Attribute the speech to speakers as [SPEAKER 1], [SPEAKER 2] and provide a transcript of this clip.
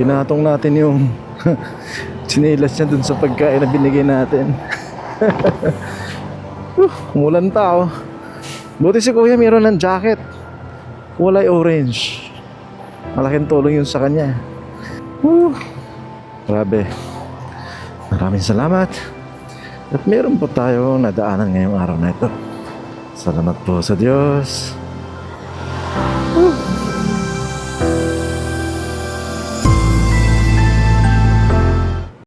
[SPEAKER 1] Pinatong natin yung tsinelas niya dun sa pagkain na binigay natin. Umulan tao. Buti si kuya mayroon ng jacket kulay orange. Malaking tulong yun sa kanya. Grabe. Maraming salamat. At meron po tayo nadaanan ngayong araw na ito. Salamat po sa Diyos.